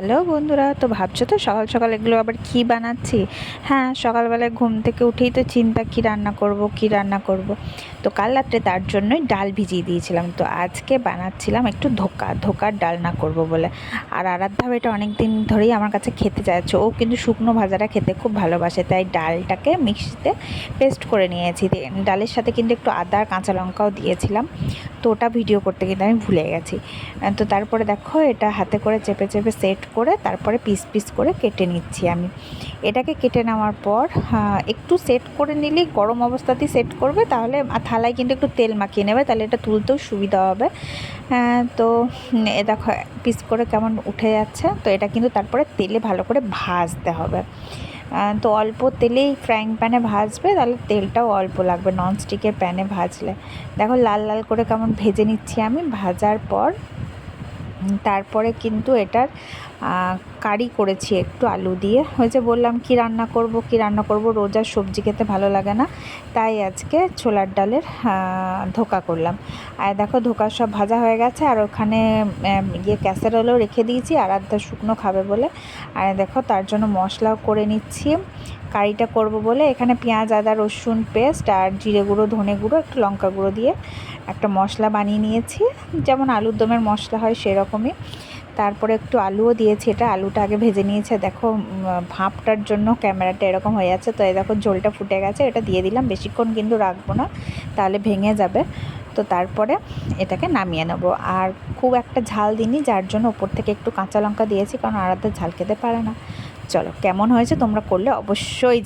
Hello বন্ধুরা, তো ভাবছো তো সকাল সকাল এগুলো আবার কি বানাচ্ছি। হ্যাঁ, সকালবেলায় ঘুম থেকে উঠেই তো চিন্তা কি রান্না করব। তো কাল রাত্রে তার জন্যই ডাল ভিজিয়ে দিয়েছিলাম। তো আজকে বানাচ্ছিলাম একটু ধোকার ডালনা করব বলে। আর আরাধ্যাও এটা অনেক দিন ধরেই আমার কাছে খেতে চাইছে। ও কিন্তু শুকনো ভাজাটা খেতে খুব ভালোবাসে, তাই ডালটাকে মিক্সিতে পেস্ট করে নিয়েছি। ডালের সাথে কিন্তু একটু আদা কাঁচা লঙ্কাও দিয়েছিলাম। তো ওটা ভিডিও করতে কিন্তু আমি ভুলে গেছি। তো তারপরে দেখো এটা হাতে করে চেপে চেপে সেট করে তারপরে পিস পিস করে কেটে নিচ্ছি আমি। এটাকে কেটে নেওয়ার পর একটু সেট করে নিলেই, গরম অবস্থাতেই সেট করবে, তাহলে থালায় কিন্তু একটু তেল মাখিয়ে নেবে, তাহলে এটা তুলতেও সুবিধা হবে। তো এ দেখো পিস করে কেমন উঠে যাচ্ছে। তো এটা কিন্তু তারপরে তেলে ভালো করে ভাজতে হবে। তো অল্প তেলেই ফ্রাইং প্যানে ভাজবে, তাহলে তেলটাও অল্প লাগবে ননস্টিকের প্যানে ভাজলে। দেখো লাল লাল করে কেমন ভেজে নিচ্ছি আমি। ভাজার পর তারপরে কিন্তু এটার কারি করেছি একটু আলু দিয়ে। ওই যে বললাম কি রান্না করব, রোজ আর সবজি খেতে ভালো লাগে না, তাই আজকে ছোলার ডালের ধোকা করলাম। আর দেখো ধোকা সব ভাজা হয়ে গেছে, আর ওখানে ক্যাসারোলও রেখে দিয়েছি আরাধ্যা শুকনো খাবে বলে। আর দেখো তার জন্য মশলাও করে নিচ্ছি। কারিটা করব বলে এখানে পেঁয়াজ আদা রসুন পেস্ট আর জিরে গুঁড়ো ধনে গুঁড়ো একটু লঙ্কা গুঁড়ো দিয়ে একটা মশলা বানিয়ে নিয়েছি, যেমন আলুর দমের মশলা হয় সেরকমই। তারপরে একটু আলুও দিয়েছি, এটা আলুটা আগে ভেজে নিয়েছে। দেখো ভাপটার জন্য ক্যামেরাটা এরকম হয়ে যাচ্ছে। তো এই দেখো ঝোলটা ফুটে গেছে, এটা দিয়ে দিলাম। বেশিক্ষণ কিন্তু রাখবো না, তাহলে ভেঙে যাবে। তো তারপরে এটাকে নামিয়ে নেবো। আর খুব একটা ঝাল দিইনি, যার জন্য ওপর থেকে একটু কাঁচা লঙ্কা দিয়েছি, কারণ আরাধ্যা ঝাল খেতে পারে না। চলো কেমন হয়েছে তোমরা করলে অবশ্যই